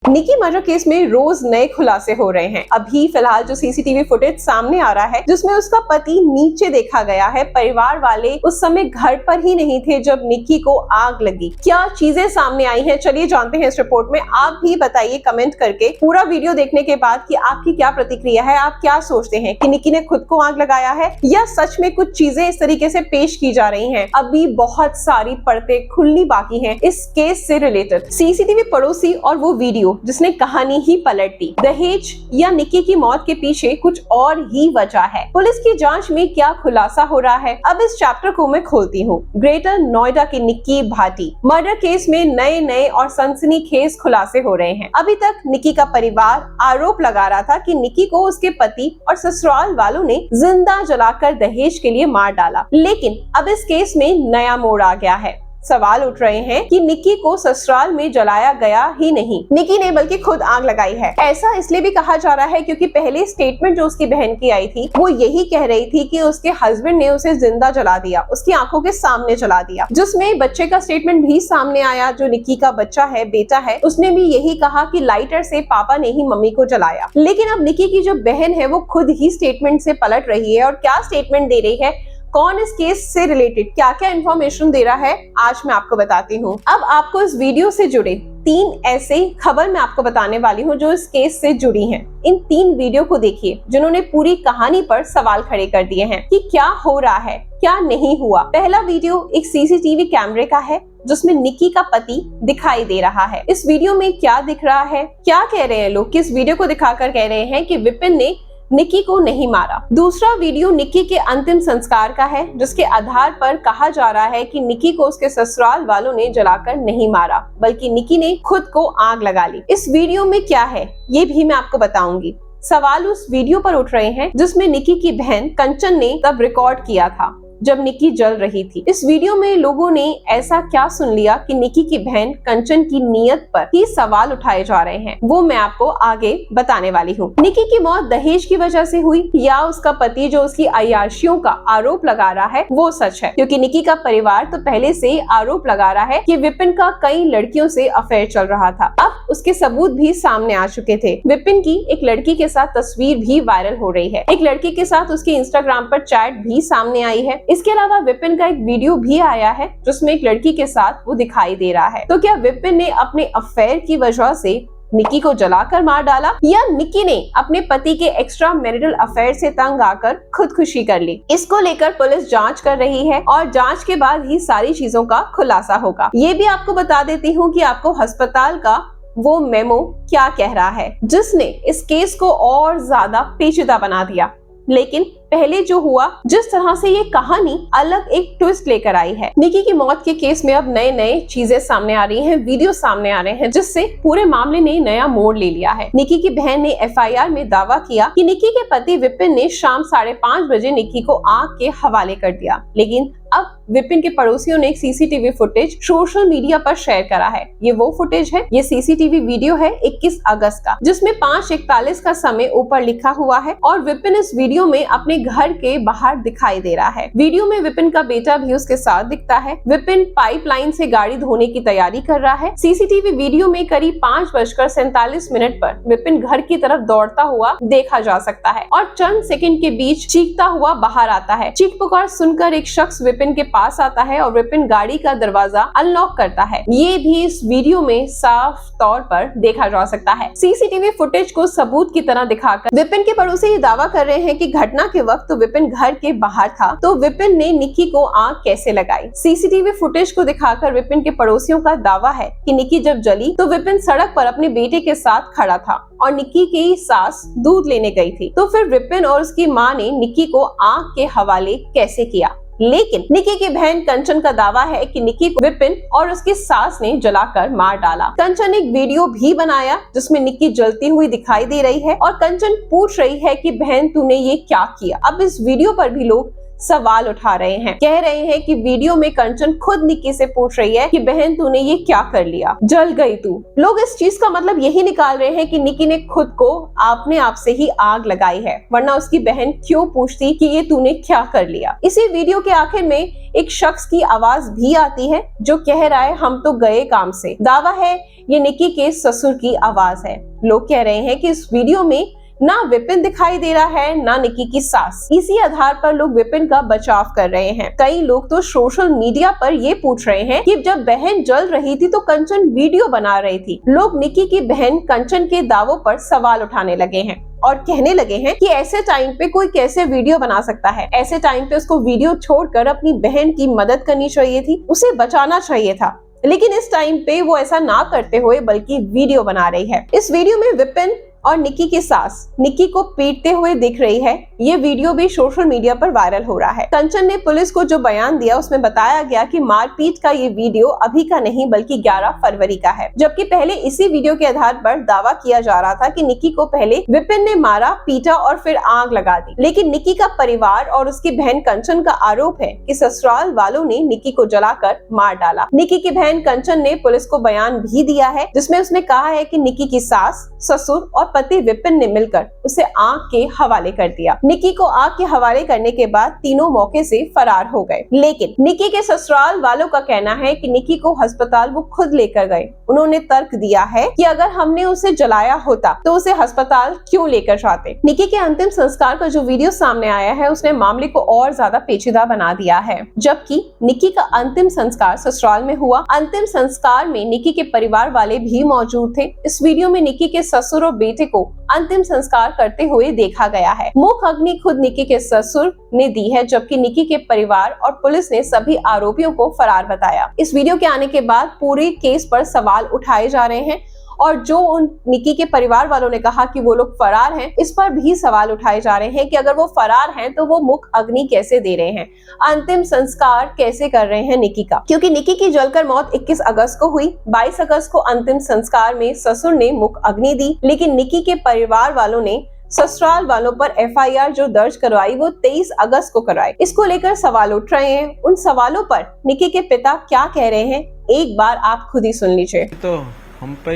निकी murder case में रोज नए खुलासे हो रहे हैं। अभी फिलहाल जो सीसीटीवी फुटेज सामने आ रहा है जिसमें उसका पति नीचे देखा गया है, परिवार वाले उस समय घर पर ही नहीं थे जब निकी को आग लगी। क्या चीजें सामने आई हैं, चलिए जानते हैं इस रिपोर्ट में। आप भी बताइए कमेंट करके पूरा वीडियो देखने के बाद कि आपकी क्या प्रतिक्रिया है, आप क्या सोचते हैं कि निकी ने खुद को आग लगाया है या सच में कुछ चीजें इस तरीके से पेश की जा रही हैं। अभी बहुत सारी परतें खुलनी बाकी हैं इस केस से रिलेटेड। सीसीटीवी पड़ोसी और वो वीडियो जिसने कहानी ही पलट दी। दहेज या निकी की मौत के पीछे कुछ और ही वजह है। पुलिस की जांच में क्या खुलासा हो रहा है, अब इस चैप्टर को मैं खोलती हूँ। ग्रेटर नोएडा की निकी भाटी मर्डर केस में नए नए और सनसनीखेज खुलासे हो रहे हैं। अभी तक निकी का परिवार आरोप लगा रहा था कि निकी को उसके पति और ससुराल वालों ने जिंदा जलाकर दहेज के लिए मार डाला, लेकिन अब इस केस में नया मोड़ आ गया है। सवाल उठ रहे हैं कि निकी को ससुराल में जलाया गया ही नहीं, निकी ने बल्कि खुद आग लगाई है। ऐसा इसलिए भी कहा जा रहा है क्योंकि पहले स्टेटमेंट जो उसकी बहन की आई थी वो यही कह रही थी कि उसके हस्बैंड ने उसे जिंदा जला दिया, उसकी आंखों के सामने जला दिया। जिसमें बच्चे का स्टेटमेंट भी सामने आया, जो निकी का बच्चा है, बेटा है, उसने भी यही कहा कि लाइटर से पापा ने ही मम्मी को जलाया। लेकिन अब निकी की जो बहन है वो खुद ही स्टेटमेंट से पलट रही है और क्या स्टेटमेंट दे रही है, कौन इस केस से रिलेटेड क्या क्या इन्फॉर्मेशन दे रहा है, आज मैं आपको बताती हूँ। अब आपको इस वीडियो से जुड़े 3 ऐसे खबर मैं आपको बताने वाली हूँ जो इस केस से जुड़ी हैं। इन 3 वीडियो को देखिए जिन्होंने पूरी कहानी पर सवाल खड़े कर दिए हैं कि क्या हो रहा है, क्या नहीं हुआ। पहला वीडियो एक सीसीटीवी कैमरे का है जिसमें निकी का पति दिखाई दे रहा है। इस वीडियो में क्या दिख रहा है, क्या कह रहे हैं लोग, किस वीडियो को दिखाकर कह रहे हैं कि विपिन ने निकी को नहीं मारा। दूसरा वीडियो निकी के अंतिम संस्कार का है जिसके आधार पर कहा जा रहा है कि निकी को उसके ससुराल वालों ने जलाकर नहीं मारा बल्कि निकी ने खुद को आग लगा ली। इस वीडियो में क्या है ये भी मैं आपको बताऊंगी। सवाल उस वीडियो पर उठ रहे हैं जिसमें निकी की बहन कंचन ने तब रिकॉर्ड किया था जब निकी जल रही थी। इस वीडियो में लोगों ने ऐसा क्या सुन लिया कि निकी की बहन कंचन की नीयत पर ही सवाल उठाए जा रहे हैं, वो मैं आपको आगे बताने वाली हूँ। निकी की मौत दहेज की वजह से हुई या उसका पति जो उसकी अय्याशियों का आरोप लगा रहा है वो सच है, क्योंकि निकी का परिवार तो पहले से आरोप लगा रहा है कि विपिन का कई लड़कियों से अफेयर चल रहा था। अब उसके सबूत भी सामने आ चुके थे। विपिन की एक लड़की के साथ तस्वीर भी वायरल हो रही है, एक लड़की के साथ उसके इंस्टाग्राम पर चैट भी सामने आई है। इसके अलावा विपिन का एक वीडियो भी आया है जिसमें एक लड़की के साथ वो दिखाई दे रहा है। तो क्या विपिन ने अपने अफेयर की वजह से निकी को जलाकर मार डाला या निकी ने अपने पति के एक्स्ट्रा मैरिटल अफेयर से तंग आकर खुदकुशी कर ली? इसको लेकर पुलिस जांच कर रही है और जांच के बाद ही सारी चीजों का खुलासा होगा। ये भी आपको बता देती हूँ कि आपको अस्पताल का वो मेमो क्या कह रहा है जिसने इस केस को और ज्यादा पेचीदा बना दिया। लेकिन पहले जो हुआ, जिस तरह से ये कहानी अलग एक ट्विस्ट लेकर आई है। निकी की मौत के केस में अब नए नए चीजें सामने आ रही हैं, वीडियो सामने आ रहे हैं जिससे पूरे मामले ने नया मोड़ ले लिया है। निकी की बहन ने एफआईआर में दावा किया कि निकी के पति विपिन ने शाम 5:30 बजे निकी को आग के हवाले कर दिया, लेकिन अब विपिन के पड़ोसियों ने एक सीसीटीवी फुटेज सोशल मीडिया पर शेयर करा है। ये वो फुटेज है, ये सीसीटीवी वीडियो है 21 अगस्त का, जिसमें 5:41 का समय ऊपर लिखा हुआ है और विपिन इस वीडियो में अपने घर के बाहर दिखाई दे रहा है। वीडियो में विपिन का बेटा भी उसके साथ दिखता है। विपिन पाइपलाइन से गाड़ी धोने की तैयारी कर रहा है। सीसीटीवी वीडियो में करीब 5:47 पर विपिन घर की तरफ दौड़ता हुआ देखा जा सकता है और चंद सेकंड के बीच चीखता हुआ बाहर आता है। चीख पुकार सुनकर एक शख्स विपिन के पास आता है और विपिन गाड़ी का दरवाजा अनलॉक करता है। ये भी इस वीडियो में साफ तौर पर देखा जा सकता है। सीसीटीवी फुटेज को सबूत की तरह दिखाकर विपिन के पड़ोसी ये दावा कर रहे हैं कि घटना के वक्त तो विपिन घर के बाहर था, तो विपिन ने निकी को आग कैसे लगाई? सीसीटीवी फुटेज को दिखाकर विपिन के पड़ोसियों का दावा है कि निकी जब जली तो विपिन सड़क पर अपने बेटे के साथ खड़ा था और निकी की सास दूध लेने गई थी। तो फिर विपिन और उसकी मां ने निकी को आग के हवाले कैसे किया? लेकिन निकी की बहन कंचन का दावा है कि निकी को विपिन और उसकी सास ने जलाकर मार डाला। कंचन ने एक वीडियो भी बनाया जिसमें निकी जलती हुई दिखाई दे रही है और कंचन पूछ रही है कि बहन तूने ये क्या किया? अब इस वीडियो पर भी लोग सवाल उठा रहे हैं। कह रहे हैं कि वीडियो में कंचन खुद निक्की से पूछ रही है कि बहन तूने ये क्या कर लिया, जल गई तू। लोग इस चीज का मतलब यही निकाल रहे हैं कि निक्की ने खुद को अपने आप से ही आग लगाई है, वरना उसकी बहन क्यों पूछती कि ये तूने क्या कर लिया। इसी वीडियो के आखिर में एक शख्स की आवाज भी आती है जो कह रहा है हम तो गए काम से। दावा है ये निक्की के ससुर की आवाज है। लोग कह रहे हैं कि इस वीडियो में ना विपिन दिखाई दे रहा है ना निक्की की सास। इसी आधार पर लोग विपिन का बचाव कर रहे हैं। कई लोग तो सोशल मीडिया पर ये पूछ रहे हैं कि जब बहन जल रही थी तो कंचन वीडियो बना रही थी। लोग निक्की की बहन कंचन के दावों पर सवाल उठाने लगे हैं और कहने लगे हैं कि ऐसे टाइम पे कोई कैसे वीडियो बना सकता है। ऐसे टाइम पे उसको वीडियो छोड़कर अपनी बहन की मदद करनी चाहिए थी, उसे बचाना चाहिए था। लेकिन इस टाइम पे वो ऐसा ना करते हुए बल्कि वीडियो बना रही है। इस वीडियो में विपिन और निक्की की सास निक्की को पीटते हुए दिख रही है। ये वीडियो भी सोशल मीडिया पर वायरल हो रहा है। कंचन ने पुलिस को जो बयान दिया उसमें बताया गया कि मारपीट का ये वीडियो अभी का नहीं बल्कि 11 फरवरी का है, जबकि पहले इसी वीडियो के आधार पर दावा किया जा रहा था कि निक्की को पहले विपिन ने मारा, पीटा और फिर आग लगा दी। लेकिन निक्की का परिवार और उसकी बहन कंचन का आरोप है कि ससुराल वालों ने निक्की को जलाकर मार डाला। निक्की की बहन कंचन ने पुलिस को बयान भी दिया है जिसमें उसने कहा है कि निक्की की सास, ससुर और पति विपिन ने मिलकर उसे आग के हवाले कर दिया। निक्की को आग के हवाले करने के बाद तीनों मौके से फरार हो गए। लेकिन निक्की के ससुराल वालों का कहना है कि निक्की को अस्पताल वो खुद लेकर गए। उन्होंने तर्क दिया है कि अगर हमने उसे जलाया होता तो उसे अस्पताल क्यों लेकर जाते। निक्की के अंतिम संस्कार का जो वीडियो सामने आया है उसने मामले को और ज्यादा पेचीदा बना दिया है। जबकि निक्की का अंतिम संस्कार ससुराल में हुआ। अंतिम संस्कार में निक्की के परिवार वाले भी मौजूद थे। इस वीडियो में निक्की के ससुर और बेटे को अंतिम संस्कार करते हुए देखा गया है। मुख अग्नि खुद निक्की के ससुर ने दी है, जबकि निक्की के परिवार और पुलिस ने सभी आरोपियों को फरार बताया। इस वीडियो के आने के बाद पूरे केस पर सवाल उठाए जा रहे हैं और जो उन निक्की के परिवार वालों ने कहा कि वो लोग फरार हैं, इस पर भी सवाल उठाए जा रहे हैं कि अगर वो फरार हैं तो वो मुख अग्नि कैसे दे रहे हैं, अंतिम संस्कार कैसे कर रहे हैं निक्की का। क्योंकि निक्की की जलकर मौत 21 अगस्त को हुई। 22 अगस्त को अंतिम संस्कार में ससुर ने मुख अग्नि दी। लेकिन निक्की के परिवार वालों ने ससुराल वालों पर FIR जो दर्ज करवाई वो 23 अगस्त को करवाई। इसको लेकर सवाल उठ रहे हैं। उन सवालों पर निक्की के पिता क्या कह रहे हैं, एक बार आप खुद ही सुन लीजिए। तो हम पे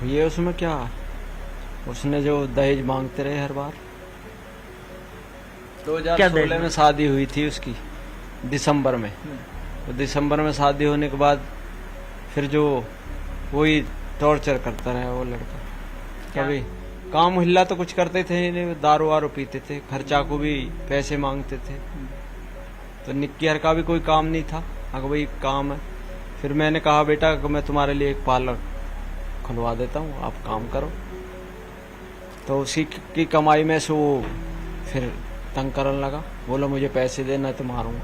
ये उसमें क्या, उसने जो दहेज मांगते रहे हर बार। 2016 में शादी हुई थी उसकी, दिसंबर में। तो दिसंबर में शादी होने के बाद फिर जो वही टॉर्चर करता रहा वो लड़का। कभी काम हिला तो कुछ करते थे, दारू वारू पीते थे, खर्चा को भी पैसे मांगते थे। तो निक्की हर का भी कोई काम नहीं था, अगर वही काम है। फिर मैंने कहा बेटा मैं तुम्हारे लिए एक पार्लर खुलवा देता हूँ, आप काम करो। तो उसी की कमाई में से वो फिर तंग करने लगा, बोला मुझे पैसे देना तो मारूंगा।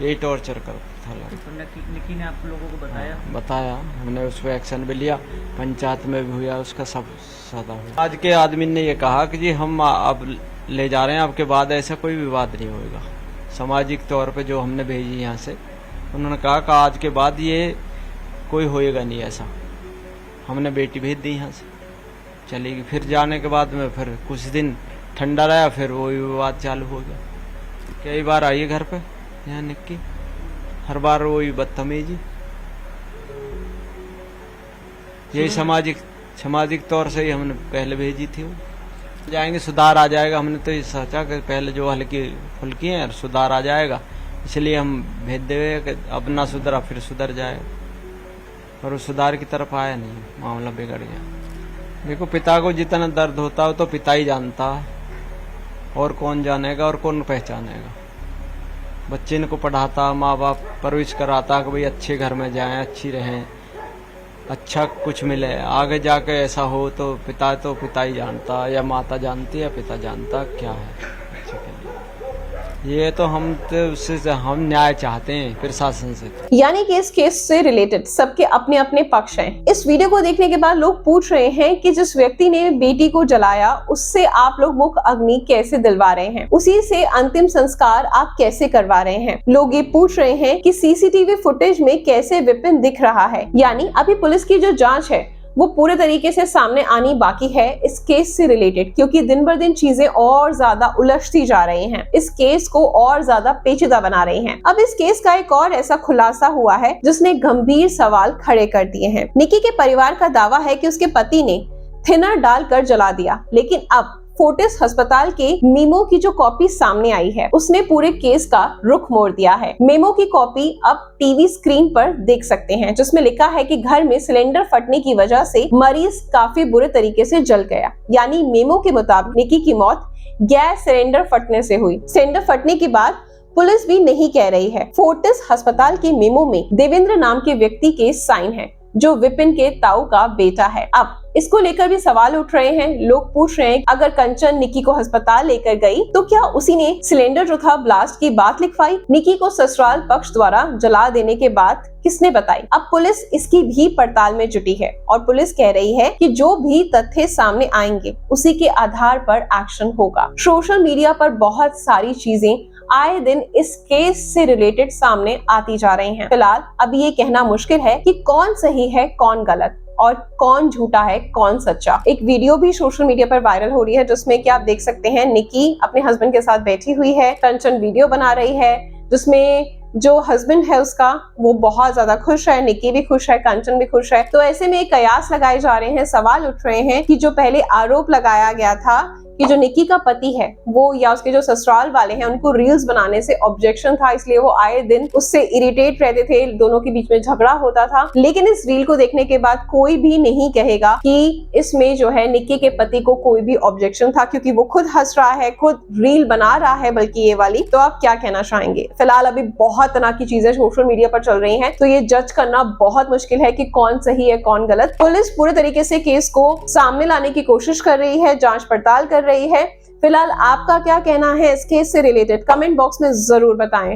यही टॉर्चर करता था। तो निक्की ने आप लोगों को बताया? बताया, हमने उस पर एक्शन भी लिया, पंचायत में भी हुआ, उसका सब सदा हुआ। आज के आदमी ने ये कहा कि जी हम अब ले जा रहे हैं, आपके बाद ऐसा कोई विवाद नहीं होगा। सामाजिक तौर पे जो हमने भेजी यहाँ से, उन्होंने कहा कि आज के बाद ये कोई होएगा नहीं ऐसा। हमने बेटी भेज दी यहाँ से, चलेगी। फिर जाने के बाद में फिर कुछ दिन ठंडा रहा, फिर वही विवाद चालू हो गया। कई बार आई घर पे यहाँ निक्की, हर बार वही बदतमीजी। यही सामाजिक तौर से ही हमने पहले भेजी थी। वो जाएंगे, सुधार आ जाएगा। हमने तो ये सोचा कि पहले जो हल्की फुल्की है सुधार आ जाएगा, इसलिए हम भेज देवे कि अब ना सुधरा फिर सुधर जाएगा। पर उस सुधार की तरफ आया नहीं, मामला बिगड़ गया। देखो, पिता को जितना दर्द होता हो तो पिता ही जानता है, और कौन जानेगा और कौन पहचानेगा। बच्चे को पढ़ाता, माँ बाप परवरिश कराता कि भाई अच्छे घर में जाएं, अच्छी रहें, अच्छा कुछ मिले। आगे जाके ऐसा हो तो पिता ही जानता, या माता जानती है, पिता जानता क्या है बच्चे के लिए। ये तो हम न्याय चाहते हैं प्रशासन से। यानी कि इस केस से रिलेटेड सबके अपने अपने पक्ष हैं। इस वीडियो को देखने के बाद लोग पूछ रहे हैं कि जिस व्यक्ति ने बेटी को जलाया उससे आप लोग मुख अग्नि कैसे दिलवा रहे हैं, उसी से अंतिम संस्कार आप कैसे करवा रहे हैं। लोग ये पूछ रहे हैं कि CCTV फुटेज में कैसे विपिन दिख रहा है। यानी अभी पुलिस की जो जांच है वो पूरे तरीके से सामने आनी बाकी है इस केस से रिलेटेड, क्योंकि दिन बर दिन चीजें और ज्यादा उलझती जा रही हैं, इस केस को और ज्यादा पेचीदा बना रही हैं। अब इस केस का एक और ऐसा खुलासा हुआ है जिसने गंभीर सवाल खड़े कर दिए हैं। निक्की के परिवार का दावा है कि उसके पति ने थिनर डालकर जला दिया, लेकिन अब फोर्टिस अस्पताल के मेमो की जो कॉपी सामने आई है उसने पूरे केस का रुख मोड़ दिया है। मेमो की कॉपी अब टीवी स्क्रीन पर देख सकते हैं, जिसमें लिखा है कि घर में सिलेंडर फटने की वजह से मरीज काफी बुरे तरीके से जल गया। यानी मेमो के मुताबिक निक्की की मौत गैस सिलेंडर फटने से हुई। सिलेंडर फटने के बाद पुलिस भी नहीं कह रही है। फोर्टिस अस्पताल के मेमो में देवेंद्र नाम के व्यक्ति के साइन है, जो विपिन के ताऊ का बेटा है। अब इसको लेकर भी सवाल उठ रहे हैं। लोग पूछ रहे हैं, अगर कंचन निक्की को अस्पताल लेकर गई तो क्या उसी ने सिलेंडर जो था ब्लास्ट की बात लिखवाई? निक्की को ससुराल पक्ष द्वारा जला देने के बाद किसने बताई? अब पुलिस इसकी भी पड़ताल में जुटी है और पुलिस कह रही है कि जो भी तथ्य सामने आएंगे उसी के आधार पर एक्शन होगा। सोशल मीडिया पर बहुत सारी चीजें आए दिन इस केस से रिलेटेड सामने आती जा रही हैं। फिलहाल अभी ये कहना मुश्किल है कि कौन सही है कौन गलत और कौन झूठा है कौन सच्चा। एक वीडियो भी सोशल मीडिया पर वायरल हो रही है जिसमें कि आप देख सकते हैं निक्की अपने हस्बैंड के साथ बैठी हुई है, कंचन वीडियो बना रही है, जिसमें जो हस्बैंड है उसका वो बहुत ज्यादा खुश है, निक्की भी खुश है, कंचन भी खुश है। तो ऐसे में कयास लगाए जा रहे हैं, सवाल उठ रहे हैं कि जो पहले आरोप लगाया गया था कि जो निक्की का पति है वो या उसके जो ससुराल वाले हैं उनको रील्स बनाने से ऑब्जेक्शन था, इसलिए वो आए दिन उससे इरिटेट रहते थे, दोनों के बीच में झगड़ा होता था। लेकिन इस रील को देखने के बाद कोई भी नहीं कहेगा कि इसमें जो है निक्की के पति को कोई भी ऑब्जेक्शन था, क्योंकि वो खुद हंस रहा है, खुद रील बना रहा है, बल्कि ये वाली। तो आप क्या कहना चाहेंगे? फिलहाल अभी बहुत तरह की चीजें सोशल मीडिया पर चल रही हैं, तो ये जज करना बहुत मुश्किल है कि कौन सही है कौन गलत। पुलिस पूरे तरीके से केस को सामने लाने की कोशिश कर रही है, जांच पड़ताल कर रही है। फिलहाल आपका क्या कहना है इस केस से रिलेटेड? कमेंट बॉक्स में जरूर बताएं।